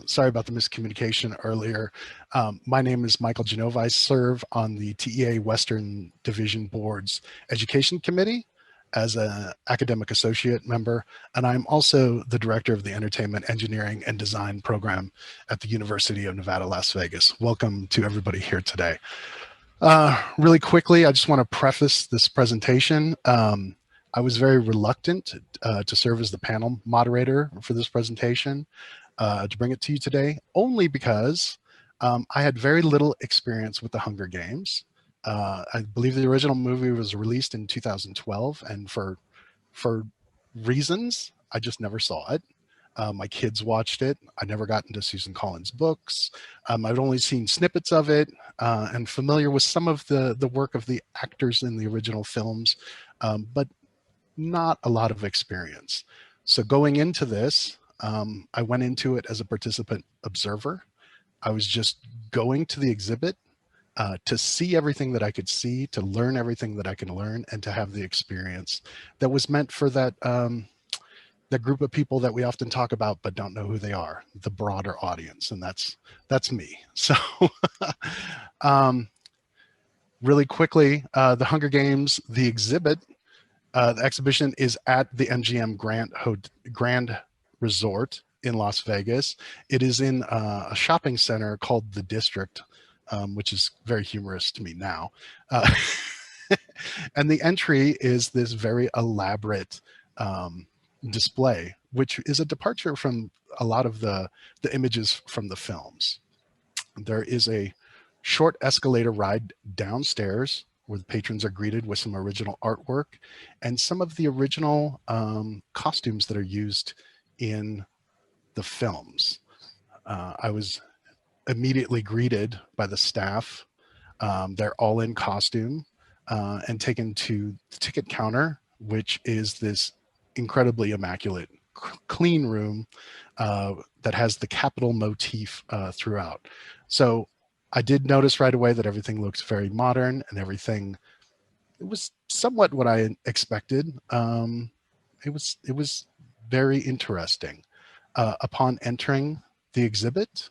Sorry about the miscommunication earlier. My name is Michael Genova. I serve on the TEA Western Division Board's Education Committee as an academic associate member, and I'm also the director of the Entertainment Engineering and Design program at the University of Nevada, Las Vegas. Welcome to everybody here today. Really quickly, I just want to preface this presentation. I was very reluctant to serve as the panel moderator for this presentation, to bring it to you today, only because I had very little experience with the Hunger Games. I believe the original movie was released in 2012, and for reasons, I just never saw it. My kids watched it. I never got into Susan Collins' books. I've only seen snippets of it and familiar with some of the work of the actors in the original films, but not a lot of experience. So going into this, I went into it as a participant observer. I was just going to the exhibit to see everything that I could see, to learn everything that I can learn, and to have the experience that was meant for that that group of people that we often talk about but don't know who they are, the broader audience, and that's me. So really quickly, the Hunger Games, the exhibit, the exhibition is at the MGM-Grand Resort in Las Vegas. It is in a shopping center called The District, which is very humorous to me now. And the entry is this very elaborate display, which is a departure from a lot of the images from the films. There is a short escalator ride downstairs where the patrons are greeted with some original artwork and some of the original costumes that are used in the films. I was immediately greeted by the staff. They're all in costume and taken to the ticket counter, which is this incredibly immaculate, clean room that has the Capitol motif throughout. So I did notice right away that everything looks very modern and everything, it was somewhat what I expected. It was very interesting. Upon entering the exhibit,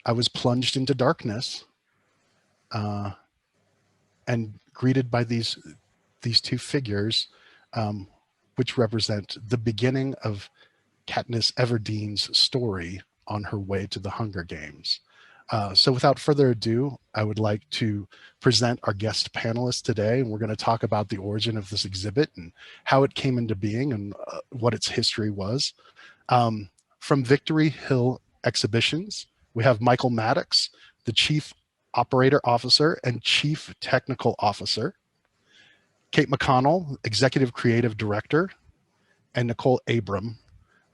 I was plunged into darkness and greeted by these two figures, which represent the beginning of Katniss Everdeen's story on her way to the Hunger Games. So without further ado, I would like to present our guest panelists today, and we're going to talk about the origin of this exhibit and how it came into being and what its history was. From Victory Hill Exhibitions, we have Michael Maddox, the Chief Operator Officer and Chief Technical Officer, Kate McConnell, Executive Creative Director, and Nicole Abram,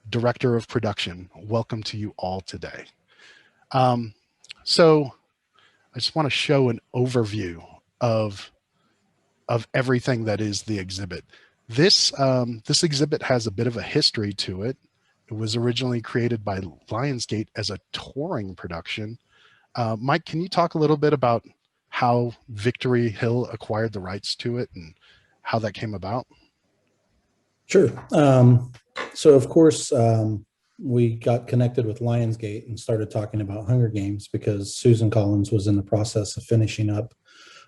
Director of Production. Welcome to you all today. So I just want to show an overview of everything that is the exhibit. This exhibit has a bit of a history to it. It was originally created by Lionsgate as a touring production. Mike, can you talk a little bit about how Victory Hill acquired the rights to it and how that came about? Sure. So of course, we got connected with Lionsgate and started talking about Hunger Games because Susan Collins was in the process of finishing up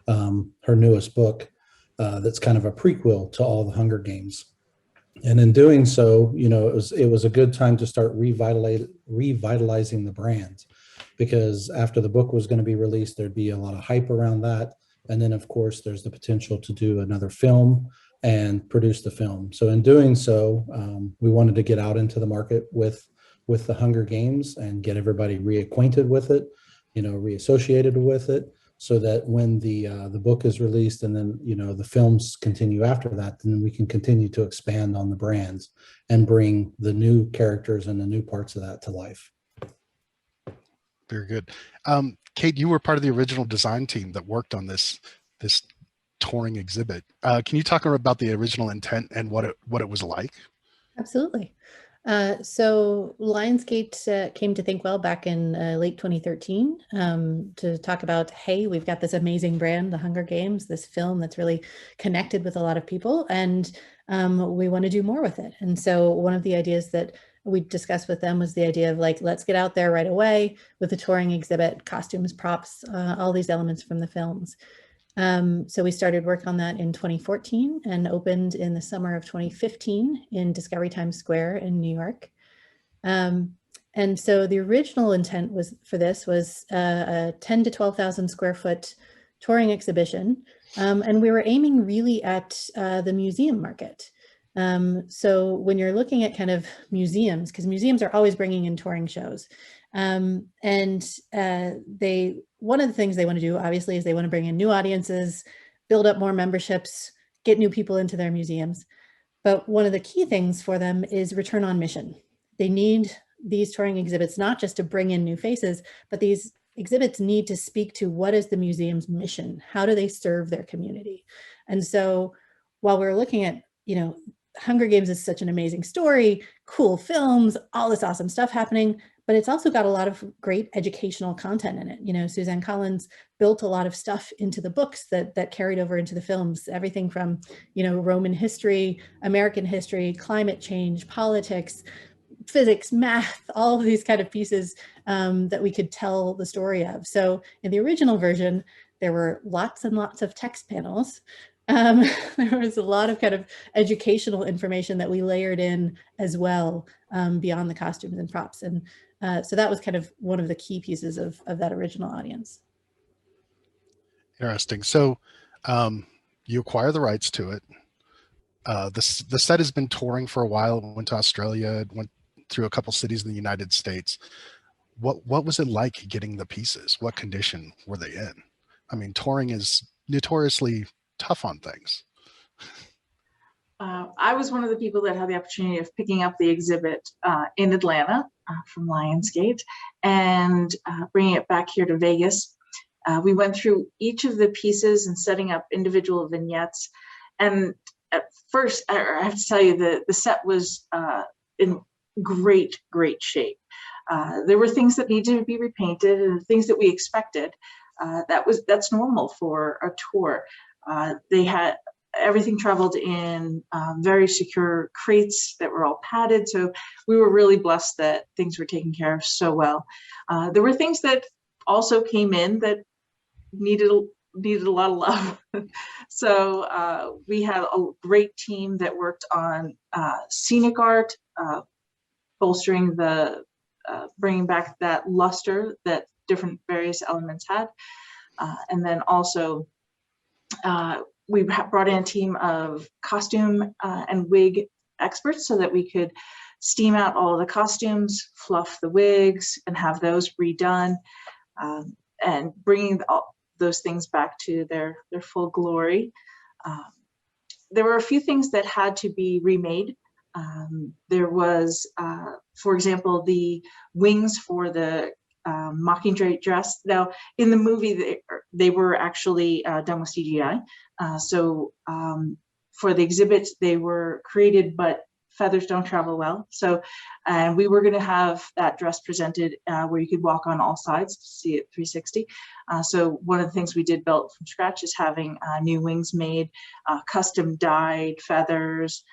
her newest book that's kind of a prequel to all the Hunger Games. And in doing so, you know, it was a good time to start revitalizing the brand, because after the book was going to be released, there'd be a lot of hype around that. And then, of course, there's the potential to do another film and produce the film. So in doing so, we wanted to get out into the market with the Hunger Games and get everybody reacquainted with it, you know, reassociated with it, so that when the book is released and then, you know, the films continue after that, then we can continue to expand on the brands and bring the new characters and the new parts of that to life. Very good. Kate, you were part of the original design team that worked on this touring exhibit. Can you talk about the original intent and what it was like? Absolutely. So Lionsgate came to Thinkwell back in late 2013 to talk about, hey, we've got this amazing brand, The Hunger Games, this film that's really connected with a lot of people, and we want to do more with it. And so one of the ideas that we discussed with them was the idea of like, let's get out there right away with the touring exhibit, costumes, props, all these elements from the films. So we started work on that in 2014 and opened in the summer of 2015 in Discovery Times Square in New York. And so the original intent was for this was a 10 to 12,000 square foot touring exhibition. And we were aiming really at the museum market. So when you're looking at kind of museums, because museums are always bringing in touring shows, one of the things they want to do, obviously, is they want to bring in new audiences, build up more memberships, get new people into their museums. But one of the key things for them is return on mission. They need these touring exhibits, not just to bring in new faces, but these exhibits need to speak to what is the museum's mission? How do they serve their community? And so while we're looking at, Hunger Games is such an amazing story, cool films, all this awesome stuff happening, but it's also got a lot of great educational content in it. Suzanne Collins built a lot of stuff into the books that carried over into the films, everything from, Roman history, American history, climate change, politics, physics, math, all of these kind of pieces that we could tell the story of. So in the original version, there were lots and lots of text panels. There was a lot of kind of educational information that we layered in as well beyond the costumes and props. And so that was kind of one of the key pieces of that original audience. Interesting. So you acquire the rights to it. The set has been touring for a while. Went to Australia, went through a couple cities in the United States. What was it like getting the pieces? What condition were they in? I mean, touring is notoriously tough on things. I was one of the people that had the opportunity of picking up the exhibit in Atlanta from Lionsgate and bringing it back here to Vegas. We went through each of the pieces and setting up individual vignettes. And at first, I have to tell you, the set was in great shape. There were things that needed to be repainted and things that we expected. That's normal for a tour. They had everything traveled in very secure crates that were all padded. So we were really blessed that things were taken care of so well. There were things that also came in that needed a lot of love. So we had a great team that worked on scenic art, bolstering bringing back that luster that different various elements had. And then also we brought in a team of costume and wig experts so that we could steam out all the costumes, fluff the wigs, and have those redone, and bringing those things back to their full glory. There were a few things that had to be remade. There was, for example, the wings for the Mockingjay dress. Now, in the movie, they were actually done with CGI. So for the exhibits, they were created, but feathers don't travel well. So, and we were going to have that dress presented where you could walk on all sides to see it 360. So one of the things we did build from scratch is having new wings made, custom dyed feathers.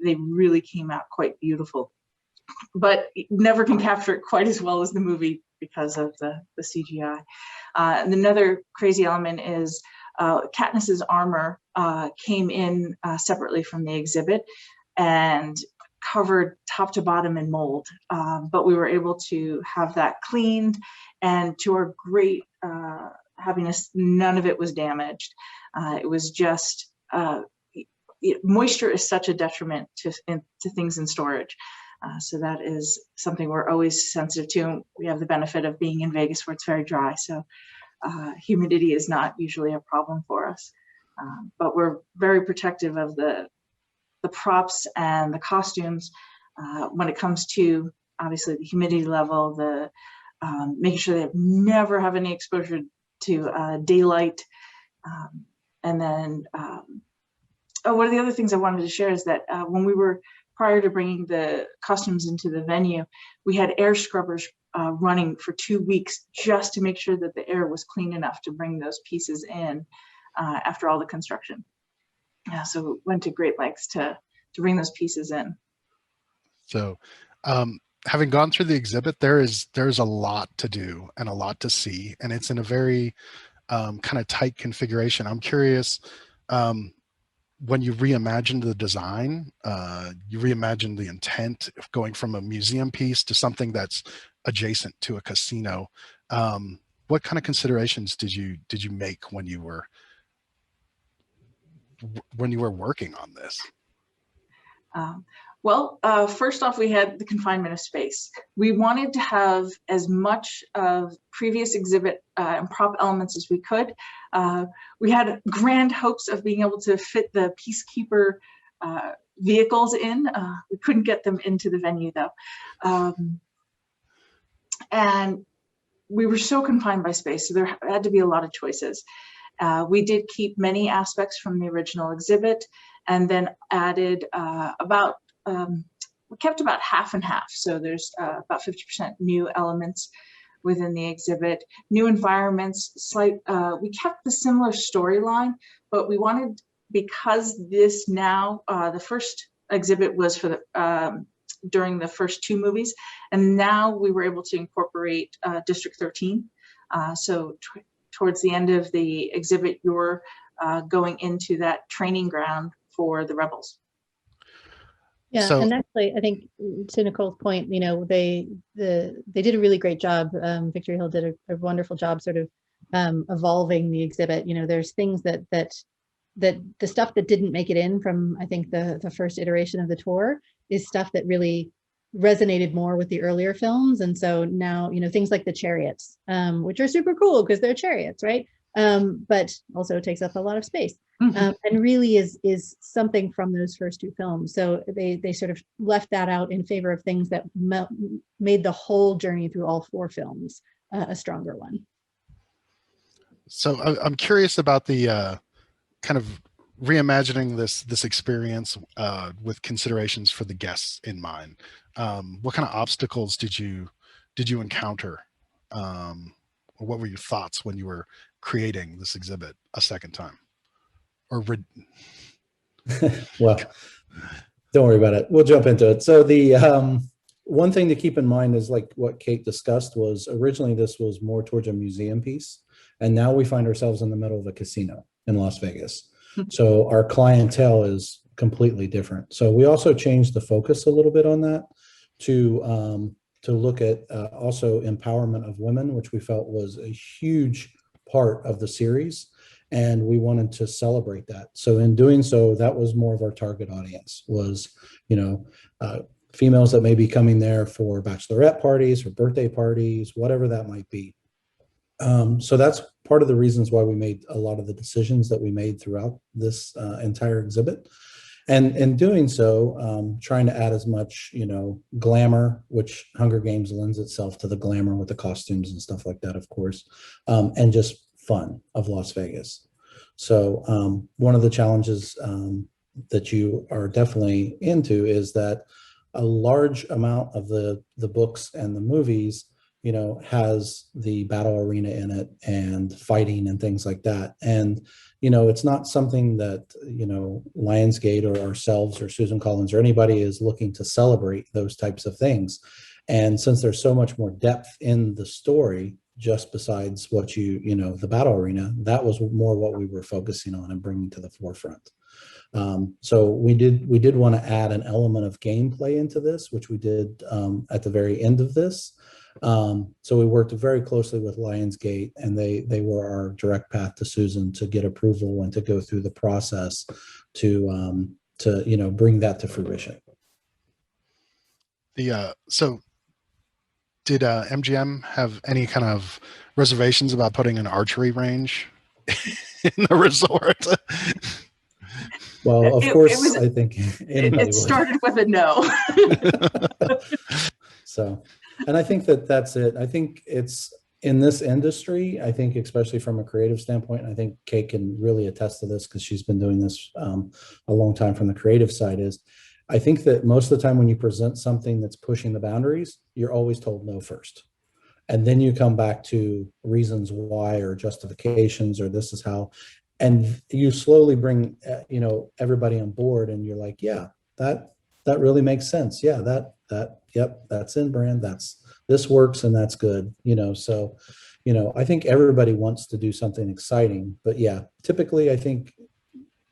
They really came out quite beautiful, but never can capture it quite as well as the movie because of the CGI. And another crazy element is Katniss's armor came in separately from the exhibit and covered top to bottom in mold. But we were able to have that cleaned, and to our great happiness, none of it was damaged. It was just, moisture is such a detriment to things in storage. So that is something we're always sensitive to. We have the benefit of being in Vegas where it's very dry. So humidity is not usually a problem for us. But we're very protective of the props and the costumes when it comes to, obviously, the humidity level, the making sure they never have any exposure to daylight. And then one of the other things I wanted to share is that when we were, prior to bringing the costumes into the venue, we had air scrubbers running for 2 weeks just to make sure that the air was clean enough to bring those pieces in after all the construction. So went to great lengths to bring those pieces in. So Having gone through the exhibit, there's a lot to do and a lot to see, and it's in a very kind of tight configuration. I'm curious, when you reimagined the design, you reimagined the intent of going from a museum piece to something that's adjacent to a casino. What kind of considerations did you make when you were working on this? Well, first off, we had the confinement of space. We wanted to have as much of previous exhibit and prop elements as we could. We had grand hopes of being able to fit the Peacekeeper vehicles in. We couldn't get them into the venue though. And we were so confined by space, so there had to be a lot of choices. We did keep many aspects from the original exhibit and then added we kept about half and half. So there's about 50% new elements within the exhibit, new environments, we kept the similar storyline, but we wanted, because this now, the first exhibit was for the, during the first 2 movies, and now we were able to incorporate District 13. So towards the end of the exhibit, you're going into that training ground for the rebels. Yeah, so, and actually, I think to Nicole's point, you know, they did a really great job. Victory Hill did a wonderful job, sort of evolving the exhibit. You know, there's things that the stuff that didn't make it in from, I think, the first iteration of the tour is stuff that really resonated more with the earlier films. And so now, you know, things like the chariots, which are super cool because they're chariots, right? But also takes up a lot of space. And really is something from those first 2 films. So they sort of left that out in favor of things that made the whole journey through all 4 films a stronger one. So I'm curious about the kind of reimagining this experience with considerations for the guests in mind. What kind of obstacles did you encounter? Or what were your thoughts when you were creating this exhibit a second time? Or well, don't worry about it. We'll jump into it. So the one thing to keep in mind is, like what Kate discussed, was originally this was more towards a museum piece, and now we find ourselves in the middle of a casino in Las Vegas. So our clientele is completely different. So we also changed the focus a little bit on that to look at also empowerment of women, which we felt was a huge part of the series. And we wanted to celebrate that. So in doing so, that was more of our target audience, was, you know, females that may be coming there for bachelorette parties or birthday parties, whatever that might be. So that's part of the reasons why we made a lot of the decisions that we made throughout this entire exhibit. And in doing so, trying to add as much, you know, glamour, which Hunger Games lends itself to the glamour with the costumes and stuff like that, of course, and just fun of Las Vegas. So one of the challenges that you are definitely into is that a large amount of the books and the movies, you know, has the battle arena in it and fighting and things like that. And, you know, it's not something that, you know, Lionsgate or ourselves or Susan Collins or anybody is looking to celebrate those types of things. And since there's so much more depth in the story, just besides what you know, the battle arena, that was more what we were focusing on and bringing to the forefront. So we did want to add an element of gameplay into this, which we did at the very end of this. So we worked very closely with Lionsgate, and they were our direct path to Susan to get approval and to go through the process to you know, bring that to fruition. So did MGM have any kind of reservations about putting an archery range in the resort? Well, of course, I think it started with a no. So, and I think that's it. I think it's in this industry, I think, especially from a creative standpoint, I think Kate can really attest to this because she's been doing this a long time from the creative side, is I think that most of the time when you present something that's pushing the boundaries, you're always told no first. And then you come back to reasons why or justifications or this is how, and you slowly bring, you know, everybody on board and you're like, yeah, that that really makes sense. Yeah, yep, that's in brand. This works and that's good. So, I think everybody wants to do something exciting, but yeah, typically I think,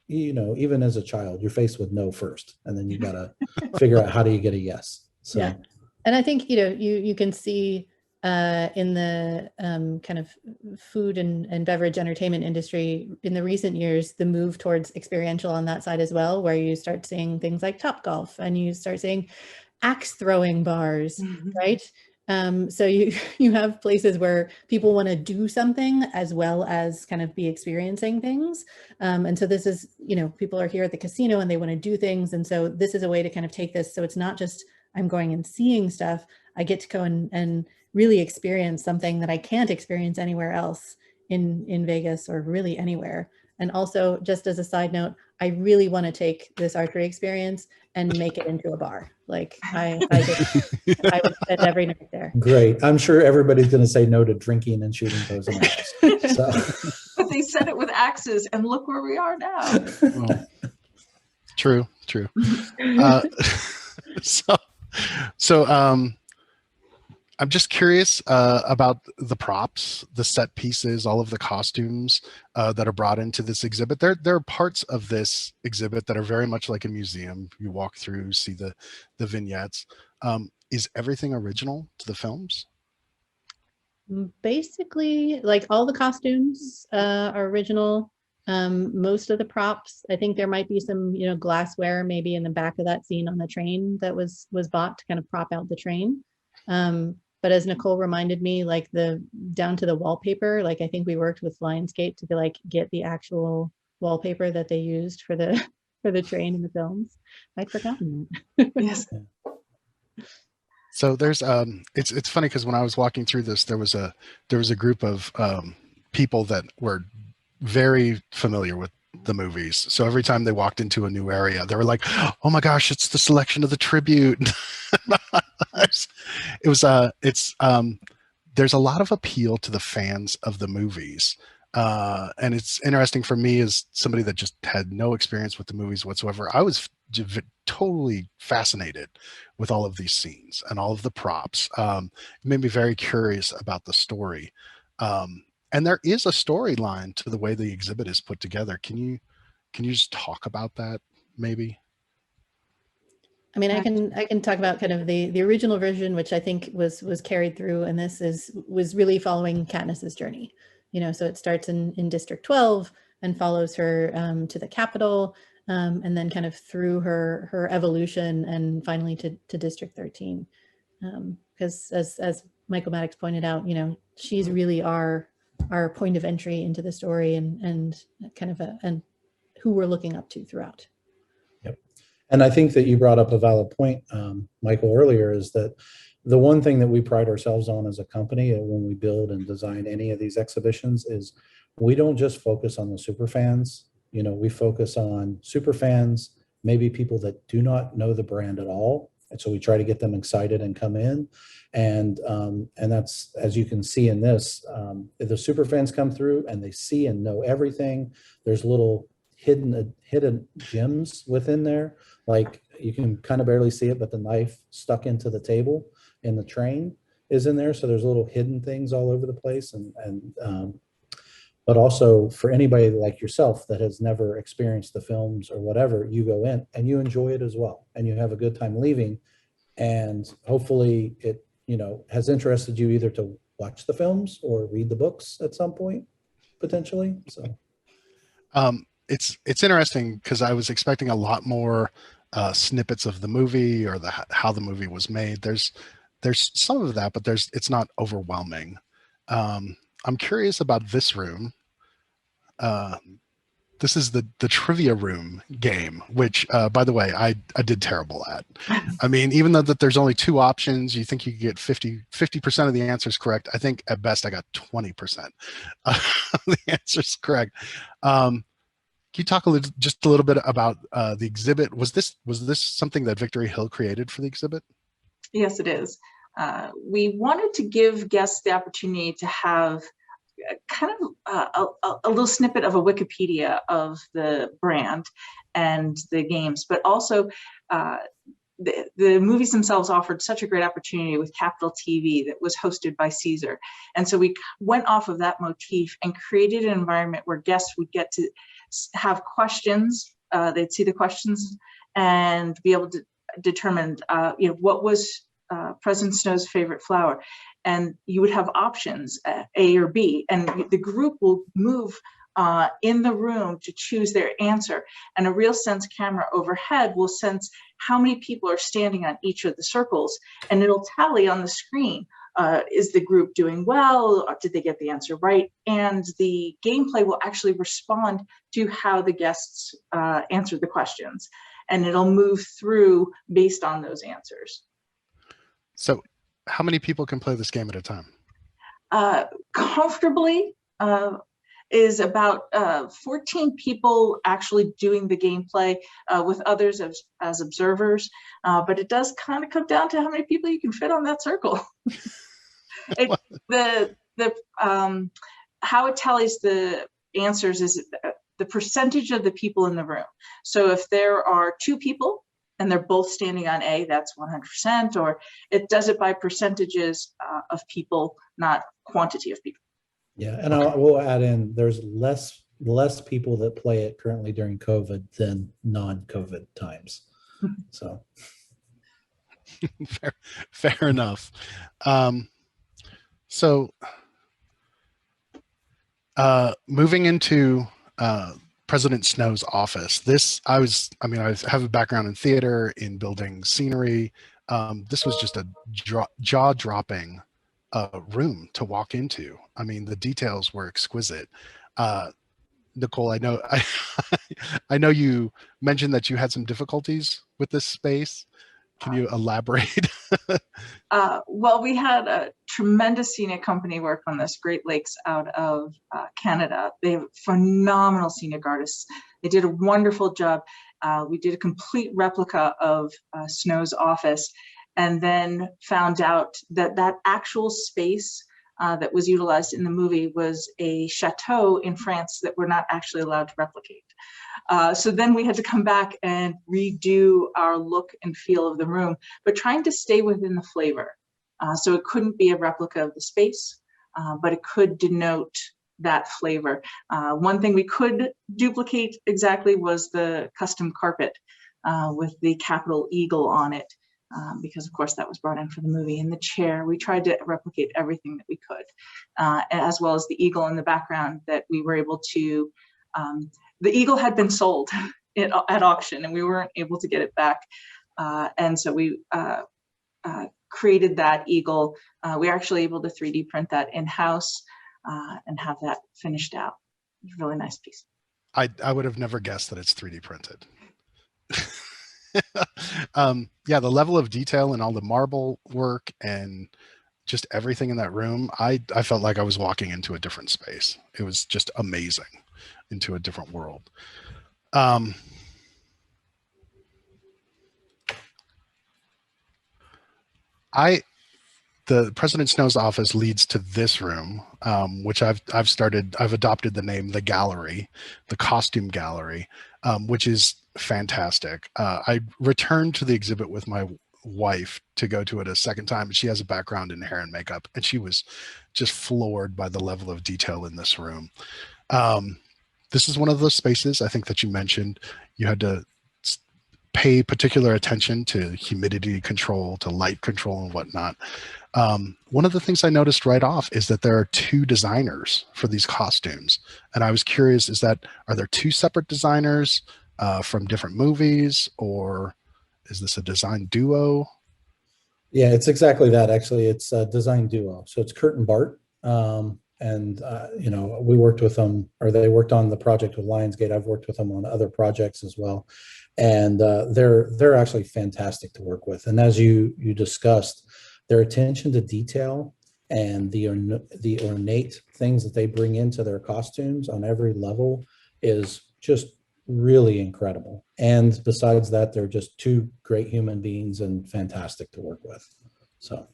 even as a child, you're faced with no first, and then you got to figure out how do you get a yes. So, yeah. And I think, you can see in the kind of food and beverage entertainment industry in the recent years, the move towards experiential on that side as well, where you start seeing things like Topgolf and you start seeing axe throwing bars, right? So you have places where people want to do something as well as kind of be experiencing things. And so this is, people are here at the casino and they want to do things. And so this is a way to kind of take this. So it's not just I'm going and seeing stuff. I get to go and really experience something that I can't experience anywhere else in Vegas or really anywhere. And also, just as a side note, I really want to take this archery experience and make it into a bar. Like I would spend every night there. Great. I'm sure everybody's going to say no to drinking and shooting bows and arrows. So. But they said it with axes, and look where we are now. Well, true. So I'm just curious about the props, the set pieces, all of the costumes that are brought into this exhibit. There are parts of this exhibit that are very much like a museum. You walk through, see the vignettes. Is everything original to the films? Basically, like all the costumes are original. Most of the props, I think there might be some, glassware maybe in the back of that scene on the train that was bought to kind of prop out the train. But as Nicole reminded me, like down to the wallpaper, like I think we worked with Lionsgate to get the actual wallpaper that they used for the train in the films. I'd forgotten that. Yes. So there's it's funny because when I was walking through this, there was a group of people that were very familiar with the movies. So every time they walked into a new area, they were like, "Oh my gosh, it's the selection of the tribute." There's a lot of appeal to the fans of the movies. And it's interesting for me as somebody that just had no experience with the movies whatsoever. I was totally fascinated with all of these scenes and all of the props. It made me very curious about the story. And there is a storyline to the way the exhibit is put together. Can you just talk about that maybe? I mean, I can talk about kind of the original version, which I think was carried through, and this was really following Katniss's journey. So it starts in District 12 and follows her to the Capitol, and then kind of through her evolution and finally to District 13. Because as Michael Maddox pointed out, she's really our point of entry into the story and kind of and who we're looking up to throughout. And I think that you brought up a valid point, Michael, earlier, is that the one thing that we pride ourselves on as a company when we build and design any of these exhibitions is we don't just focus on the super fans. We focus on super fans, maybe people that do not know the brand at all. And so we try to get them excited and come in. And that's, as you can see in this, the super fans come through and they see and know everything. There's little hidden gems within there. Like you can kind of barely see it, but the knife stuck into the table in the train is in there. So there's little hidden things all over the place. But also for anybody like yourself that has never experienced the films or whatever, you go in and you enjoy it as well. And you have a good time leaving. And hopefully it, has interested you either to watch the films or read the books at some point, potentially. So it's interesting because I was expecting a lot more snippets of the movie or how the movie was made. There's some of that, but it's not overwhelming. I'm curious about this room. This is the trivia room game, which by the way, I did terrible at. I mean, even though that there's only 2 options, you think you could get 50% of the answers correct. I think at best I got 20% of the answers correct. Can you talk just a little bit about the exhibit? Was this something that Victory Hill created for the exhibit? Yes, it is. We wanted to give guests the opportunity to have kind of a little snippet of a Wikipedia of the brand and the games, but also the movies themselves offered such a great opportunity with Capital TV that was hosted by Caesar. And so we went off of that motif and created an environment where guests would get to have questions. They'd see the questions and be able to determine, what was President Snow's favorite flower. And you would have options, A or B, and the group will move in the room to choose their answer. And a real sense camera overhead will sense how many people are standing on each of the circles, and it'll tally on the screen. Is the group doing well? Or did they get the answer right? And the gameplay will actually respond to how the guests answered the questions, and it'll move through based on those answers. So how many people can play this game at a time? Comfortably is about 14 people actually doing the gameplay with others as observers. But it does kind of come down to how many people you can fit on that circle. How it tallies the answers is the percentage of the people in the room. So if there are 2 people and they're both standing on A, that's 100%, or it does it by percentages of people, not quantity of people. Yeah, and I will add in, there's less people that play it currently during COVID than non-COVID times. So fair enough. So moving into President Snow's office, I have a background in theater, in building scenery. This was just a jaw-dropping room to walk into. I mean, the details were exquisite. Nicole, I know I know you mentioned that you had some difficulties with this space. Can you elaborate? Well, we had a tremendous scenic company work on this, Great Lakes out of Canada. They have phenomenal scenic artists. They did a wonderful job. We did a complete replica of Snow's office, and then found out that that actual space that was utilized in the movie was a chateau in France that we're not actually allowed to replicate. So then we had to come back and redo our look and feel of the room, but trying to stay within the flavor. So it couldn't be a replica of the space, but it could denote that flavor. One thing we could duplicate exactly was the custom carpet with the capital eagle on it. Because of course that was brought in for the movie. And the chair, we tried to replicate everything that we could, as well as the eagle in the background that we were able to, the eagle had been sold at auction and we weren't able to get it back. And so we created that eagle. We were actually able to 3D print that in-house and have that finished out. It's a really nice piece. I would have never guessed that it's 3D printed. Yeah, the level of detail and all the marble work and just everything in that room, I felt like I was walking into a different space. It was just amazing, into a different world. The President Snow's office leads to this room, which I've adopted the name The Gallery, the costume gallery, which is fantastic. I returned to the exhibit with my wife to go to it a second time, and she has a background in hair and makeup, and she was just floored by the level of detail in this room. This is one of those spaces, I think, that you mentioned you had to pay particular attention to humidity control, to light control and whatnot. One of the things I noticed right off is that there are 2 designers for these costumes. And I was curious, are there 2 separate designers from different movies, or is this a design duo? yeah, it's exactly that. Actually, it's a design duo. So it's Kurt and Bart. And we worked with them, or they worked on the project with Lionsgate. I've worked with them on other projects as well. And they're actually fantastic to work with. And as you discussed, their attention to detail and the ornate things that they bring into their costumes on every level is just really incredible. And besides that, they're just 2 great human beings and fantastic to work with. So,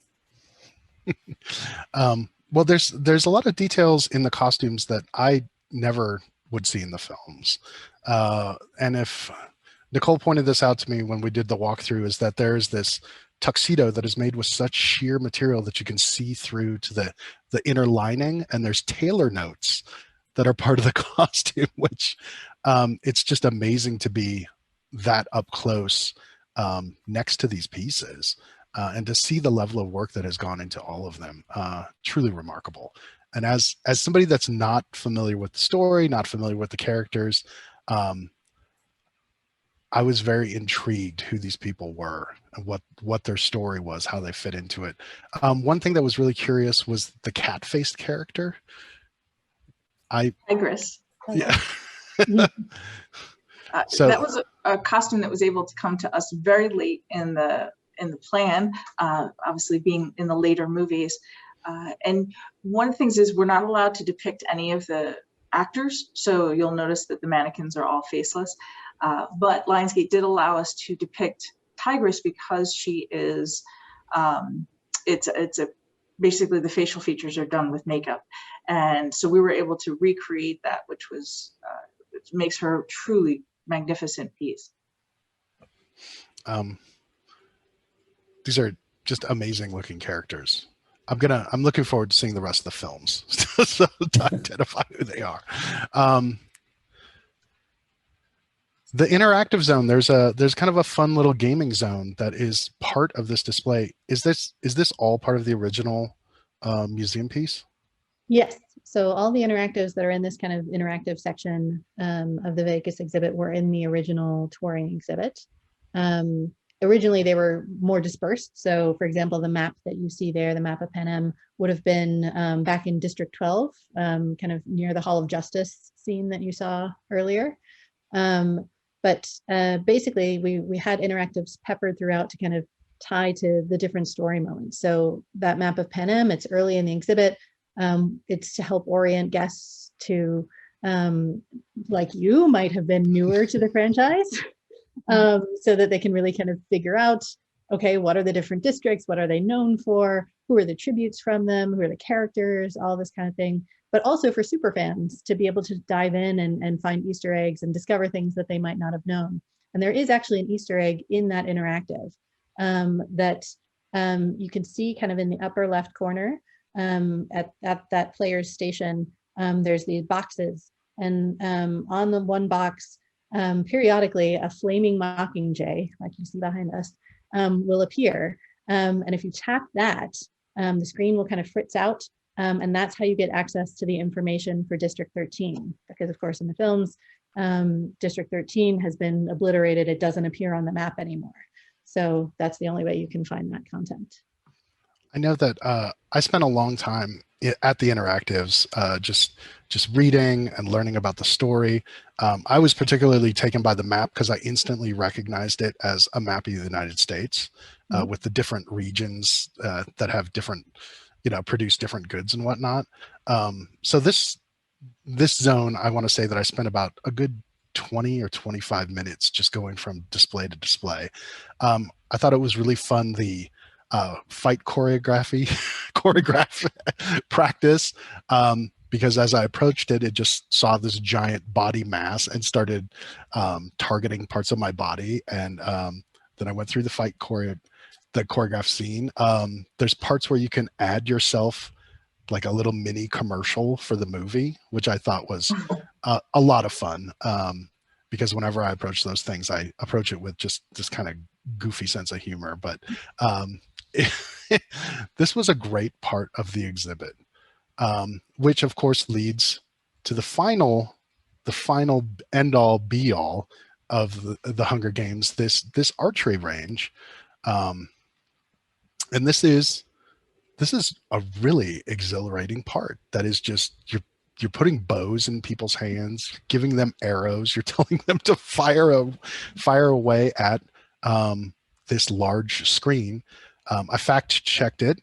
well, there's a lot of details in the costumes that I never would see in the films. And if Nicole pointed this out to me when we did the walkthrough, is that there's this tuxedo that is made with such sheer material that you can see through to the inner lining, and there's tailor notes that are part of the costume, which it's just amazing to be that up close next to these pieces and to see the level of work that has gone into all of them. Truly remarkable. And as somebody that's not familiar with the story, not familiar with the characters, I was very intrigued who these people were and what their story was, how they fit into it. One thing that was really curious was the cat-faced character. Tigress. Yeah. So that was a costume that was able to come to us very late in the plan, obviously being in the later movies. And one of the things is we're not allowed to depict any of the actors. So you'll notice that the mannequins are all faceless. But Lionsgate did allow us to depict Tigress because she is, basically the facial features are done with makeup. And so we were able to recreate that, which makes her a truly magnificent piece. These are just amazing looking characters. I'm looking forward to seeing the rest of the films so to identify who they are. The interactive zone, there's kind of a fun little gaming zone that is part of this display. Is this all part of the original museum piece? Yes. So all the interactives that are in this kind of interactive section of the Vegas exhibit were in the original touring exhibit. Originally, they were more dispersed. So, for example, the map that you see there, the Map of Panem, would have been back in District 12, kind of near the Hall of Justice scene that you saw earlier. But basically, we had interactives peppered throughout to kind of tie to the different story moments. So that Map of Panem, it's early in the exhibit. It's to help orient guests to, like you might have been newer to the franchise. So that they can really kind of figure out, okay, what are the different districts? What are they known for? Who are the tributes from them? Who are the characters? All this kind of thing. But also for super fans to be able to dive in and find Easter eggs and discover things that they might not have known. And there is actually an Easter egg in that interactive that you can see kind of in the upper left corner at that player's station. There's these boxes, and on the one box, periodically a flaming mockingjay, like you see behind us, will appear. And if you tap that, the screen will kind of fritz out, and that's how you get access to the information for District 13. Because of course in the films, District 13 has been obliterated. It doesn't appear on the map anymore. So that's the only way you can find that content. I know that I spent a long time at the interactives, just reading and learning about the story. I was particularly taken by the map because I instantly recognized it as a map of the United States with the different regions that have different, produce different goods and whatnot. So this zone, I want to say that I spent about a good 20 or 25 minutes just going from display to display. I thought it was really fun, the fight choreograph practice, because as I approached it, it just saw this giant body mass and started targeting parts of my body. And then I went through the choreograph scene. There's parts where you can add yourself like a little mini commercial for the movie, which I thought was a lot of fun. Because whenever I approach those things, I approach it with just this kind of goofy sense of humor. But this was a great part of the exhibit, which of course leads to the final end all be all of the Hunger Games, this archery range. And this is a really exhilarating part. That is just, you're putting bows in people's hands, giving them arrows. You're telling them to fire away at this large screen. I fact checked it.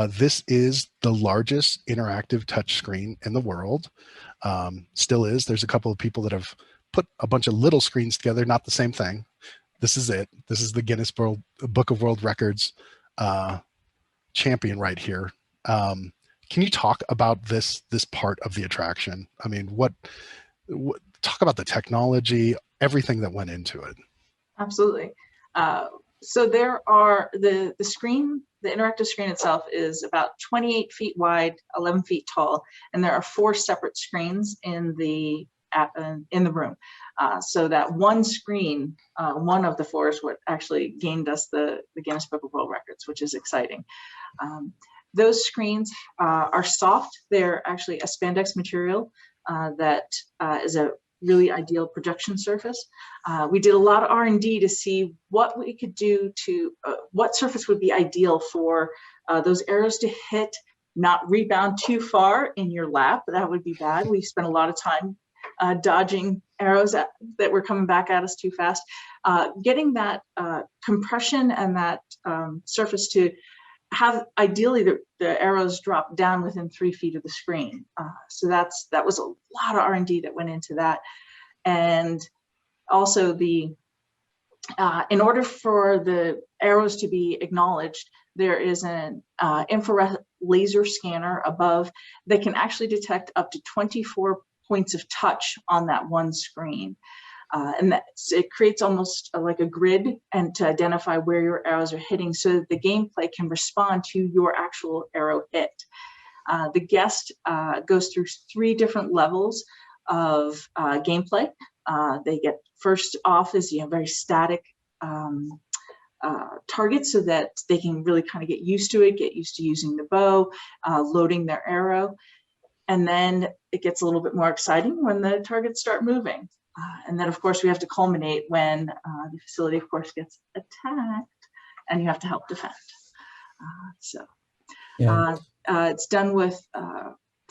This is the largest interactive touch screen in the world. Still is. There's a couple of people that have put a bunch of little screens together, not the same thing. This is it. This is the Guinness Book of World Records champion right here. Can you talk about this part of the attraction? I mean, talk about the technology, everything that went into it. Absolutely. So there are the screen, the interactive screen itself is about 28 feet wide, 11 feet tall, and there are 4 separate screens in the room. So that one screen, one of the 4 is what actually gained us the Guinness Book of World Records, which is exciting. Those screens are soft. They're actually a spandex material that is a really ideal projection surface. We did a lot of R&D to see what we could do to, what surface would be ideal for those arrows to hit, not rebound too far in your lap. That would be bad. We spent a lot of time dodging arrows that were coming back at us too fast. Getting that compression and that surface to have ideally the arrows drop down within 3 feet of the screen. So that was a lot of R&D that went into that. And also in order for the arrows to be acknowledged, there is an infrared laser scanner above that can actually detect up to 24 points of touch on that one screen. And it creates almost like a grid and to identify where your arrows are hitting so that the gameplay can respond to your actual arrow hit. The guest goes through 3 different levels of gameplay. They get first off is very static targets so that they can really kind of get used to it, get used to using the bow, loading their arrow. And then it gets a little bit more exciting when the targets start moving. And then, of course, we have to culminate when the facility, of course, gets attacked and you have to help defend. It's done with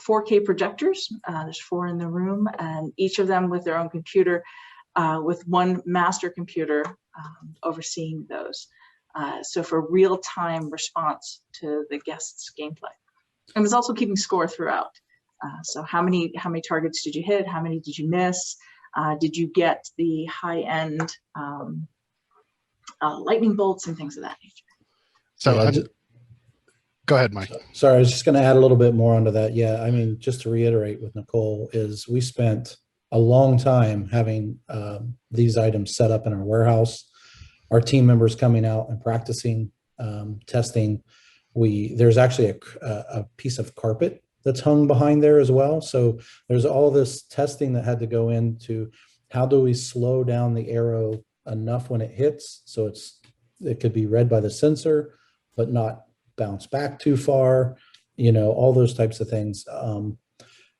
4K projectors. There's 4 in the room, and each of them with their own computer, with one master computer overseeing those. So for real-time response to the guests' gameplay. And it's also keeping score throughout. So how many targets did you hit? How many did you miss? Did you get the high-end lightning bolts and things of that nature? So go ahead, Mike. Sorry, I was just going to add a little bit more onto that. Yeah, I mean, just to reiterate with Nicole, is we spent a long time having these items set up in our warehouse. Our team members coming out and practicing, testing. There's actually a piece of carpet that's hung behind there as well. So there's all this testing that had to go into how do we slow down the arrow enough when it hits so it could be read by the sensor, but not bounce back too far, all those types of things.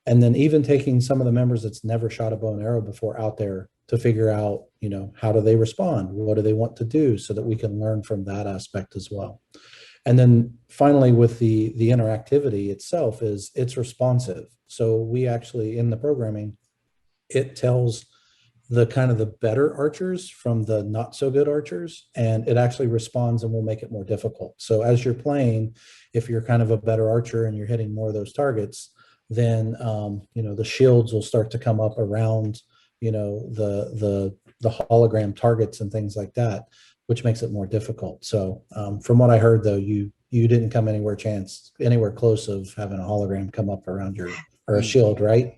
And then even taking some of the members that's never shot a bow and arrow before out there to figure out, how do they respond? What do they want to do so that we can learn from that aspect as well. And then finally, with the interactivity itself it's responsive. So we actually, in the programming, it tells the kind of the better archers from the not so good archers, and it actually responds and will make it more difficult. So as you're playing, if you're kind of a better archer and you're hitting more of those targets, then the shields will start to come up around the hologram targets and things like that, which makes it more difficult. So from what I heard, though, you didn't come anywhere close of having a hologram come up around or a shield, right?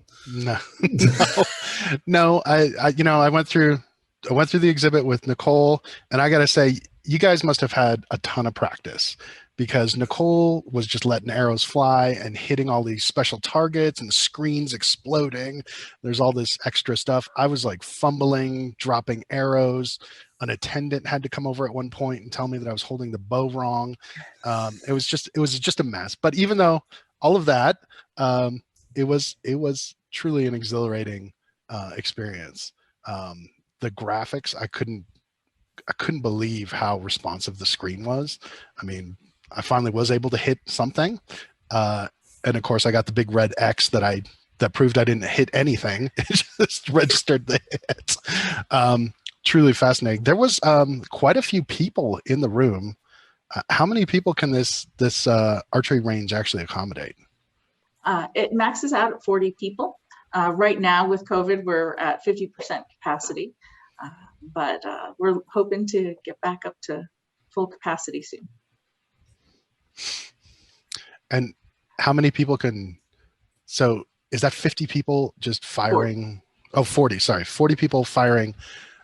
No. I went through the exhibit with Nicole, and I got to say, you guys must have had a ton of practice, because Nicole was just letting arrows fly and hitting all these special targets and the screens exploding. There's all this extra stuff. I was like fumbling, dropping arrows. An attendant had to come over at one point and tell me that I was holding the bow wrong. It was just a mess. But even though all of that, it was truly an exhilarating experience. The graphics, I couldn't believe how responsive the screen was. I mean, I finally was able to hit something. And of course I got the big red X that proved I didn't hit anything. It just registered the hit. Truly fascinating. There was quite a few people in the room. How many people can this archery range actually accommodate? It maxes out at 40 people. Right now with COVID, we're at 50% capacity, but we're hoping to get back up to full capacity soon. And how many people so is that 50 people just firing? Oh, 40, sorry. 40 people firing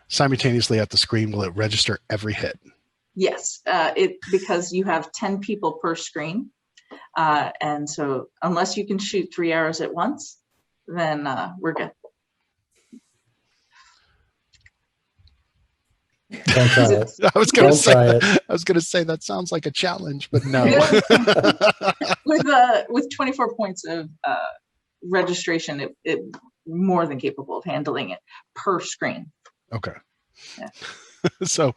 simultaneously at the screen. Will it register every hit? Yes, because you have 10 people per screen. And so unless you can shoot 3 arrows at once, then we're good. Don't try it. I was going to Don't say try that, I was going to say that sounds like a challenge, but no. With 24 points of registration, it more than capable of handling it per screen. Okay. Yeah. So,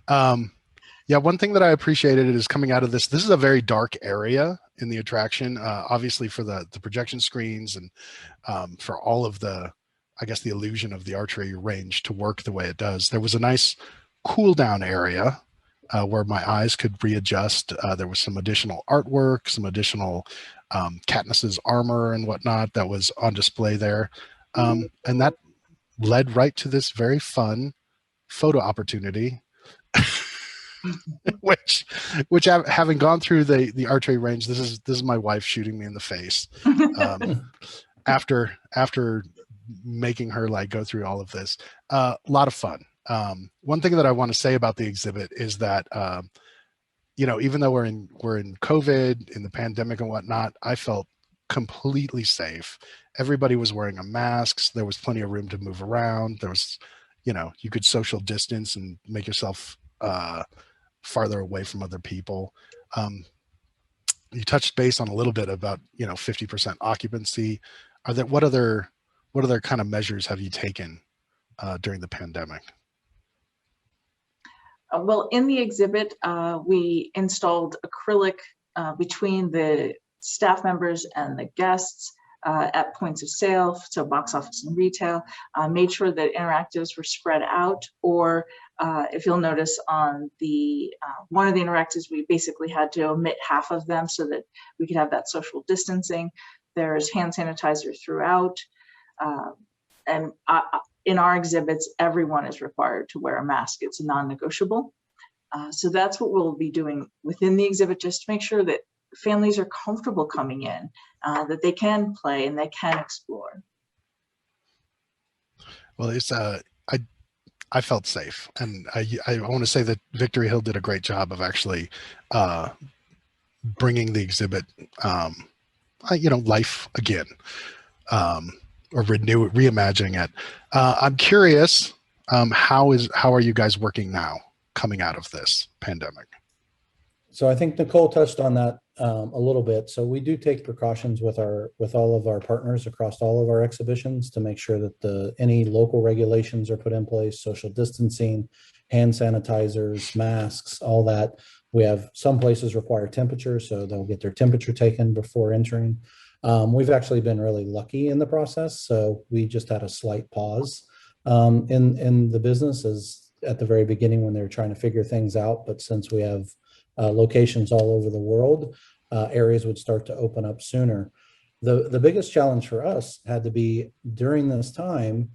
yeah, one thing that I appreciated is coming out of this. This is a very dark area in the attraction, obviously for the projection screens and for all of the, I guess, the illusion of the archery range to work the way it does. There was a nice cool down area where my eyes could readjust. There was some additional artwork, some additional Katniss's armor and whatnot that was on display there. And that led right to this very fun photo opportunity. which having gone through the archery range, this is my wife shooting me in the face after making her like go through all of this. A lot of fun. One thing that I want to say about the exhibit is that you know, even though we're in COVID, in the pandemic and whatnot, I felt completely safe. Everybody was wearing a mask. There was plenty of room to move around. There was, you know, you could social distance and make yourself farther away from other people. You touched base on a little bit about, you know, 50% occupancy. What other kind of measures have you taken during the pandemic? Well, in the exhibit, we installed acrylic between the staff members and the guests at points of sale, so box office and retail, made sure that interactives were spread out, or if you'll notice on the one of the interactives, we basically had to omit half of them so that we could have that social distancing. There's hand sanitizer throughout. And in our exhibits, everyone is required to wear a mask. It's non-negotiable. So that's what we'll be doing within the exhibit, just to make sure that families are comfortable coming in, that they can play and they can explore. Well, it's I felt safe, and I want to say that Victory Hill did a great job of actually bringing the exhibit, you know, life again, or reimagining it. I'm curious, how are you guys working now coming out of this pandemic? So I think Nicole touched on that a little bit. So we do take precautions with all of our partners across all of our exhibitions to make sure that any local regulations are put in place, social distancing, hand sanitizers, masks, all that. We have some places require temperature, so they'll get their temperature taken before entering. We've actually been really lucky in the process. So we just had a slight pause in the business as at the very beginning when they were trying to figure things out. But since we have locations all over the world, areas would start to open up sooner. The biggest challenge for us had to be during this time,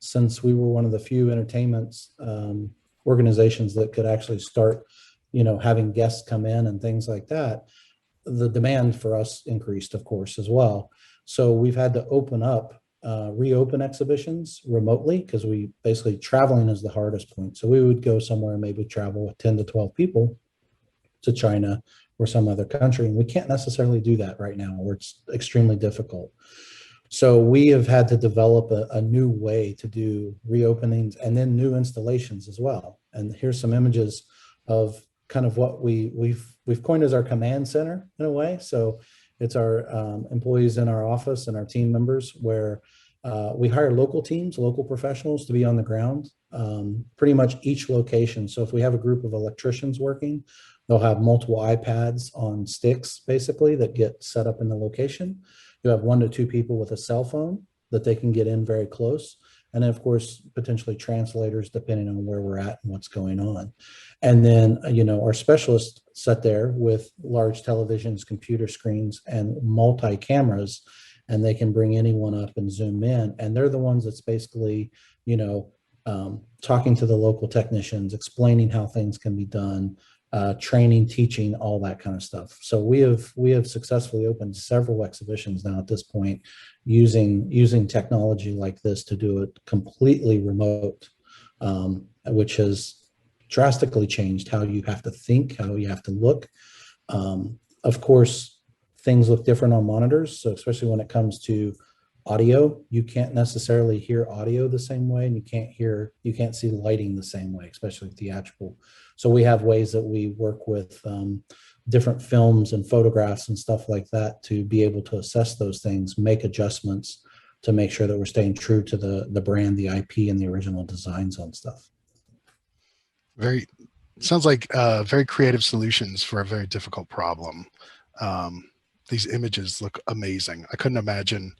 since we were one of the few entertainment organizations that could actually start, you know, having guests come in and things like that. The demand for us increased, of course, as well. So we've had to reopen exhibitions remotely, because we basically traveling is the hardest point. So we would go somewhere and maybe travel with 10 to 12 people to China or some other country. And we can't necessarily do that right now, where it's extremely difficult. So we have had to develop a new way to do reopenings and then new installations as well. And here's some images of kind of what we've coined as our command center in a way. So it's our employees in our office and our team members, where we hire local teams, local professionals to be on the ground, pretty much each location. So if we have a group of electricians working, they'll have multiple iPads on sticks, basically, that get set up in the location. You have 1 to 2 people with a cell phone that they can get in very close. And then, of course, potentially translators, depending on where we're at and what's going on. And then, you know, our specialists sit there with large televisions, computer screens, and multi-cameras, and they can bring anyone up and zoom in. And they're the ones that's basically, you know, talking to the local technicians, explaining how things can be done, training, teaching, all that kind of stuff. So we have successfully opened several exhibitions now at this point using technology like this to do it completely remote, which has drastically changed how you have to think, how you have to look. Of course, things look different on monitors. So especially when it comes to audio, you can't necessarily hear audio the same way, and you can't see lighting the same way, especially theatrical. So we have ways that we work with different films and photographs and stuff like that to be able to assess those things, make adjustments to make sure that we're staying true to the brand, the IP, and the original designs on stuff. Sounds like very creative solutions for a very difficult problem. These images look amazing. I couldn't imagine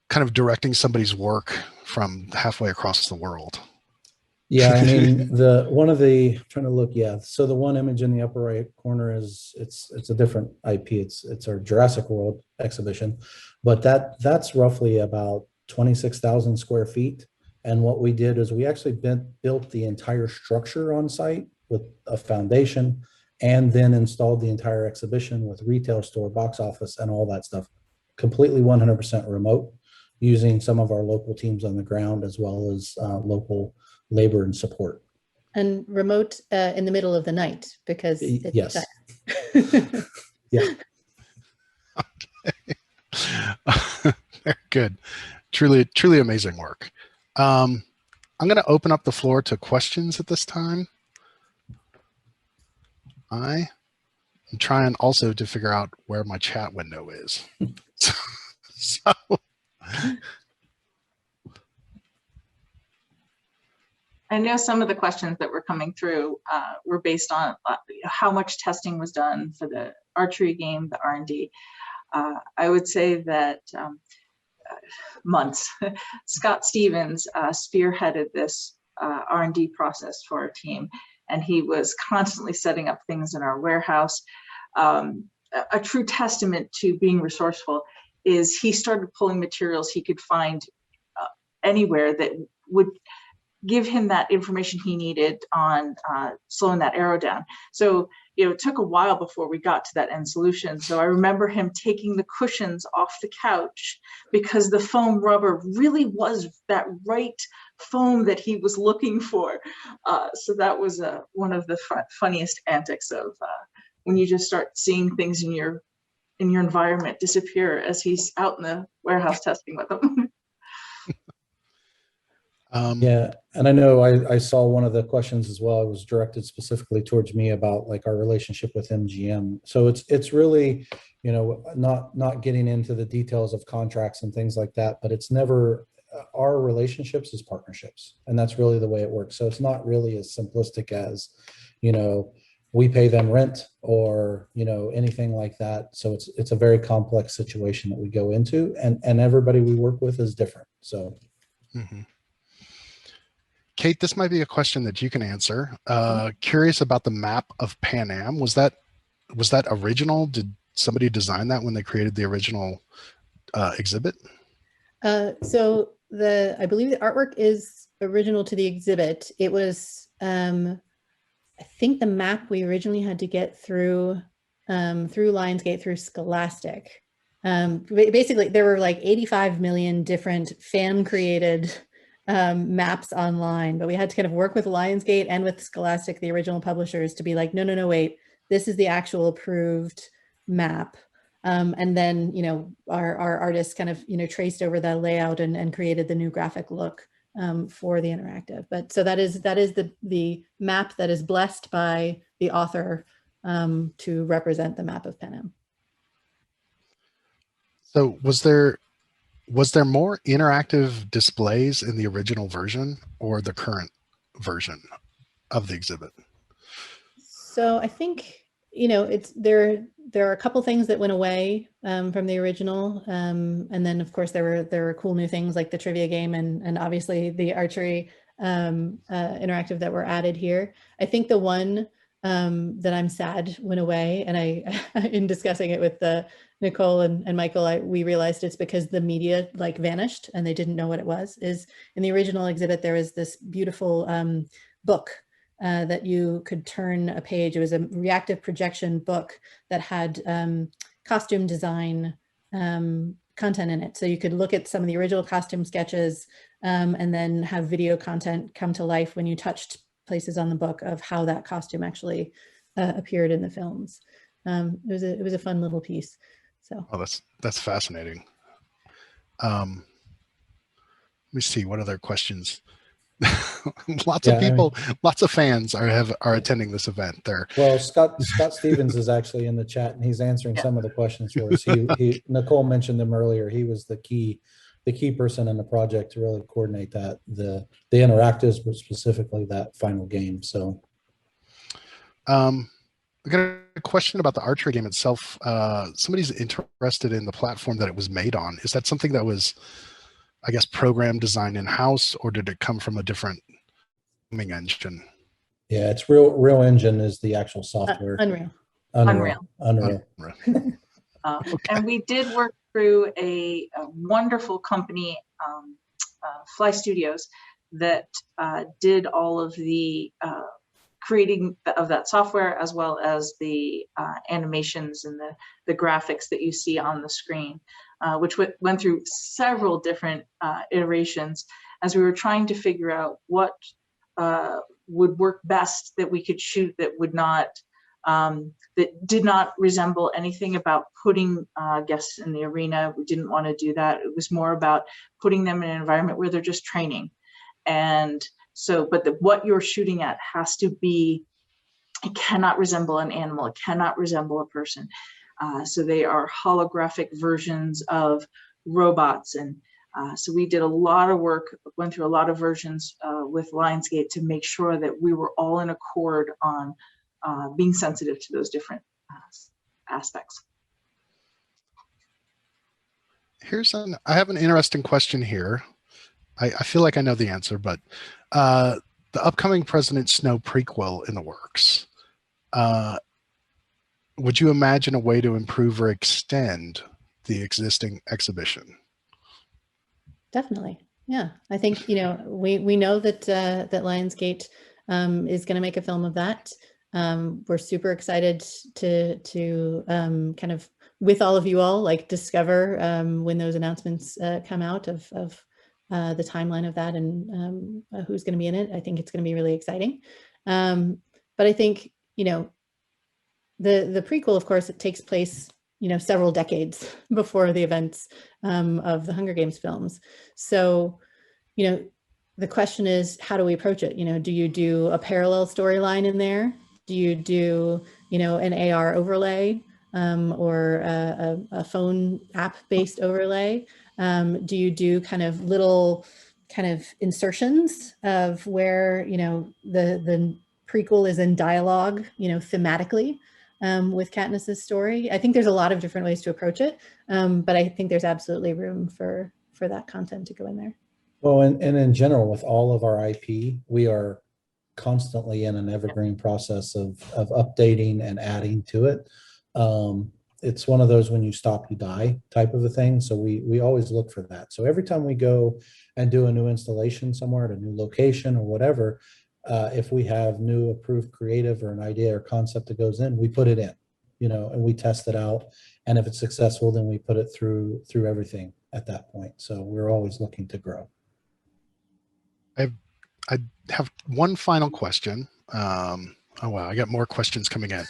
kind of directing somebody's work from halfway across the world. Yeah, I mean, trying to look, yeah. So the one image in the upper right corner it's a different IP. It's our Jurassic World exhibition, but that's roughly about 26,000 square feet. And what we did is we actually built the entire structure on site with a foundation, and then installed the entire exhibition with retail store, box office, and all that stuff, completely 100% remote, using some of our local teams on the ground as well as local labor and support. And remote in the middle of the night because it's yes. Yeah. Okay. Very good. Truly amazing work. I'm going to open up the floor to questions at this time. I am trying also to figure out where my chat window is. So I know some of the questions that were coming through were based on how much testing was done for the archery game, the R&D. I would say that months. Scott Stevens spearheaded this R&D process for our team, and he was constantly setting up things in our warehouse. A true testament to being resourceful is he started pulling materials he could find anywhere that would give him that information he needed on slowing that arrow down. So, it took a while before we got to that end solution. So I remember him taking the cushions off the couch because the foam rubber really was that right foam that he was looking for. So that was one of the funniest antics of when you just start seeing things in your environment disappear as he's out in the warehouse testing with them. Yeah, and I know I saw one of the questions as well. It was directed specifically towards me about like our relationship with MGM. So it's really, not getting into the details of contracts and things like that, but it's never our relationships is partnerships, and that's really the way it works. So it's not really as simplistic as, we pay them rent or anything like that. So it's a very complex situation that we go into, and everybody we work with is different. So. Mm-hmm. Kate, this might be a question that you can answer. Curious about the Map of Panem. Was that original? Did somebody design that when they created the original exhibit? So I believe the artwork is original to the exhibit. It was, I think the map we originally had to get through Lionsgate, through Scholastic. Basically, there were like 85 million different fan-created maps online, but we had to kind of work with Lionsgate and with Scholastic, the original publishers, to be like, no, wait, this is the actual approved map. And then, our artists kind of, traced over the layout and created the new graphic look for the interactive. But so that is the map that is blessed by the author to represent the Map of Panem. So was there more interactive displays in the original version or the current version of the exhibit? So I think, there are a couple things that went away from the original. And then of course there were cool new things like the trivia game and obviously the archery interactive that were added here. I think the one that I'm sad went away, and I in discussing it with Nicole and Michael, we realized it's because the media like vanished and they didn't know what it was. Is in the original exhibit, there was this beautiful book that you could turn a page. It was a reactive projection book that had costume design content in it. So you could look at some of the original costume sketches and then have video content come to life when you touched places on the book of how that costume actually appeared in the films. It was a fun little piece. So that's fascinating. Let me see what other questions. Lots of people, lots of fans are attending this event there. Well, Scott Stevens is actually in the chat and he's answering some of the questions for us. Nicole mentioned him earlier. He was the key person in the project to really coordinate that, the interactives, but specifically that final game. So I got a question about the archery game itself. Somebody's interested in the platform that it was made on. Is that something that was, I guess, program designed in-house, or did it come from a different gaming engine? Yeah, it's Real Engine is the actual software. Unreal. Okay. And we did work through a wonderful company, Fly Studios, that did all of the creating of that software, as well as the animations and the graphics that you see on the screen, which went through several different iterations as we were trying to figure out what would work best that we could shoot that would not that did not resemble anything about putting guests in the arena. We didn't want to do that. It was more about putting them in an environment where they're just training. And so, but what you're shooting at has to be, it cannot resemble an animal. It cannot resemble a person. So they are holographic versions of robots. And so we did a lot of work, went through a lot of versions with Lionsgate to make sure that we were all in accord on being sensitive to those different aspects. I have an interesting question here. I feel like I know the answer, but the upcoming President Snow prequel in the works. Would you imagine a way to improve or extend the existing exhibition? Definitely. Yeah. I think, we know that that Lionsgate is going to make a film of that. We're super excited to kind of, with all of you all, like discover when those announcements come out of the timeline of that and who's going to be in it. I think it's going to be really exciting. But I think, the prequel, of course, it takes place, several decades before the events of the Hunger Games films. So, the question is, how do we approach it? Do you do a parallel storyline in there? Do you do, an AR overlay or a phone app-based overlay? Do you do kind of little insertions of where, the prequel is in dialogue, thematically with Katniss's story? I think there's a lot of different ways to approach it, but I think there's absolutely room for that content to go in there. Well, and in general, with all of our IP, we are constantly in an evergreen process of updating and adding to it. It's one of those when you stop, you die type of a thing. So we always look for that. So every time we go and do a new installation somewhere at a new location or whatever, if we have new approved creative or an idea or concept that goes in, we put it in, and we test it out. And if it's successful, then we put it through everything at that point. So we're always looking to grow. I have one final question. Oh, wow, I got more questions coming in.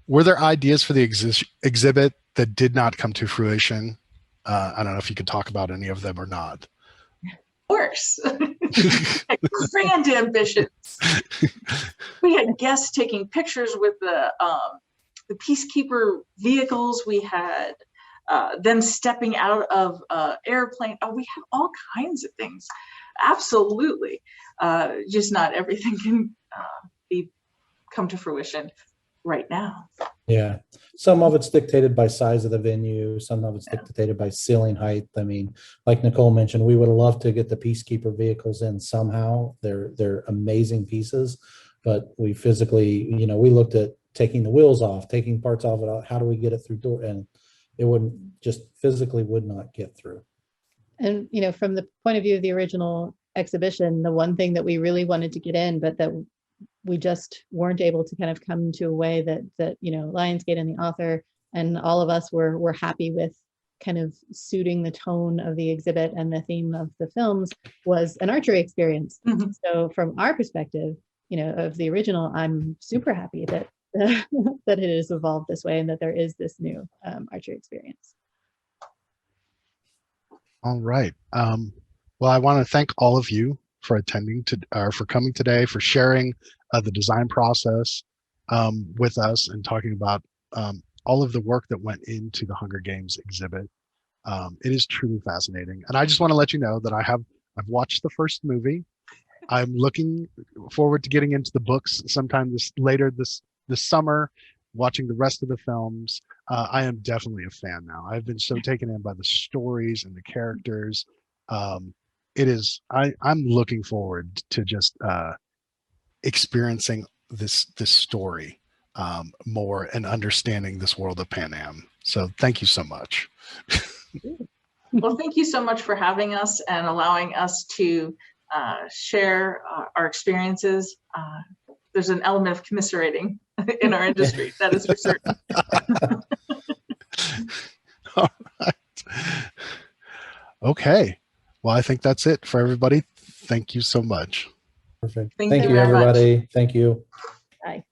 Were there ideas for the exhibit that did not come to fruition? I don't know if you could talk about any of them or not. Of course. Grand ambitions. We had guests taking pictures with the peacekeeper vehicles. We had them stepping out of airplane. Oh, we have all kinds of things. Absolutely. Just not everything can come to fruition right now. Yeah. Some of it's dictated by size of the venue. Some of it's dictated by ceiling height. I mean, like Nicole mentioned, we would love to get the peacekeeper vehicles in somehow. They're amazing pieces, but we physically, we looked at taking the wheels off, taking parts off it. How do we get it through door? And it wouldn't, just physically would not get through. And, from the point of view of the original exhibition, the one thing that we really wanted to get in, but that we just weren't able to kind of come to a way that Lionsgate and the author and all of us were happy with kind of suiting the tone of the exhibit and the theme of the films, was an archery experience. Mhm. So from our perspective, of the original, I'm super happy that that it has evolved this way and that there is this new archery experience. All right. Well, I want to thank all of you for attending for coming today, for sharing the design process with us and talking about all of the work that went into the Hunger Games exhibit. It is truly fascinating. And I just want to let you know that I've watched the first movie. I'm looking forward to getting into the books sometime later this summer, watching the rest of the films. I am definitely a fan now. I've been so taken in by the stories and the characters. I'm looking forward to just experiencing this story more and understanding this world of Panem. So thank you so much. Well, thank you so much for having us and allowing us to share our experiences. There's an element of commiserating in our industry, that is for certain. All right. Okay. Well, I think that's it for everybody. Thank you so much. Perfect. Thank Thank you you, very much. everybody. Thank you. Bye.